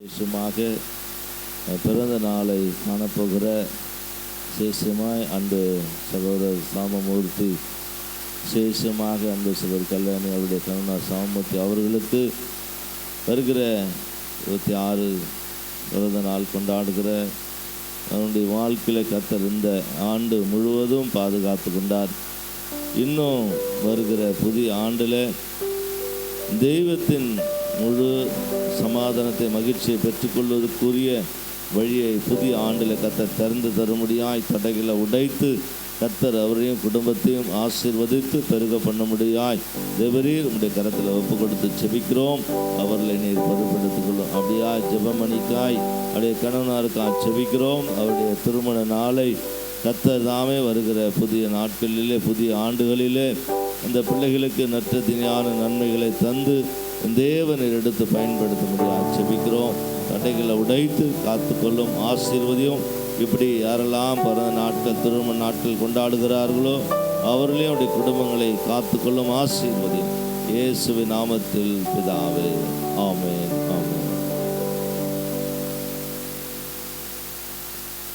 விசேஷமாக பிறந்த நாளை காணப்போகிற விசேஷமாய் அன்பு சகோதரர் சாமமூர்த்தி, விசேஷமாக அன்பு சகோதரர் கல்யாணி அவருடைய கருணா சாமமூர்த்தி அவர்களுக்கு வருகிற 26 பிறந்த நாள் கொண்டாடுகிற அவனுடைய வாழ்க்கையில் கர்த்தர் இந்த ஆண்டு முழுவதும் பாதுகாத்து கொண்டார். இன்னும் வருகிற புதிய ஆண்டில் தெய்வத்தின் முழு சமாதானத்தை மகிழ்ச்சியை பெற்றுக்கொள்வதற்குரிய வழியை புதிய ஆண்டில் கர்த்தர் திறந்து தரும்படியாய் தடைகளை உடைத்து கர்த்தர் அவரையும் குடும்பத்தையும் ஆசீர்வதித்து பெருக பண்ண முடியாய் தேவரீர் உடைய கரத்தில் ஒப்பு கொடுத்து செபிக்கிறோம். அவர்களை நீர் பொறுப்பெடுத்துக் கொள்ளும். அப்படியா ஜெபமணிக்காய் அவருடைய கணவனாருக்காய் செபிக்கிறோம். அவருடைய திருமண நாளை கர்த்தர் தாமே வருகிற புதிய நாட்களிலே புதிய ஆண்டுகளிலே அந்த பிள்ளைகளுக்கு நற்றதியான நன்மைகளை தந்து தேவனை எடுத்து பயன்படுத்த முடியாது செபிக்கிறோம். தடைகளை உடைத்து காத்துக்கொள்ளும், ஆசீர்வதியும். இப்படி யாரெல்லாம் பிறந்த நாட்கள் திருமண நாட்கள் கொண்டாடுகிறார்களோ அவர்களையும் அவருடைய குடும்பங்களை காத்துக்கொள்ளும், ஆசீர்வதியும். இயேசுவின் நாமத்தில் பிதாவே, ஆமென்.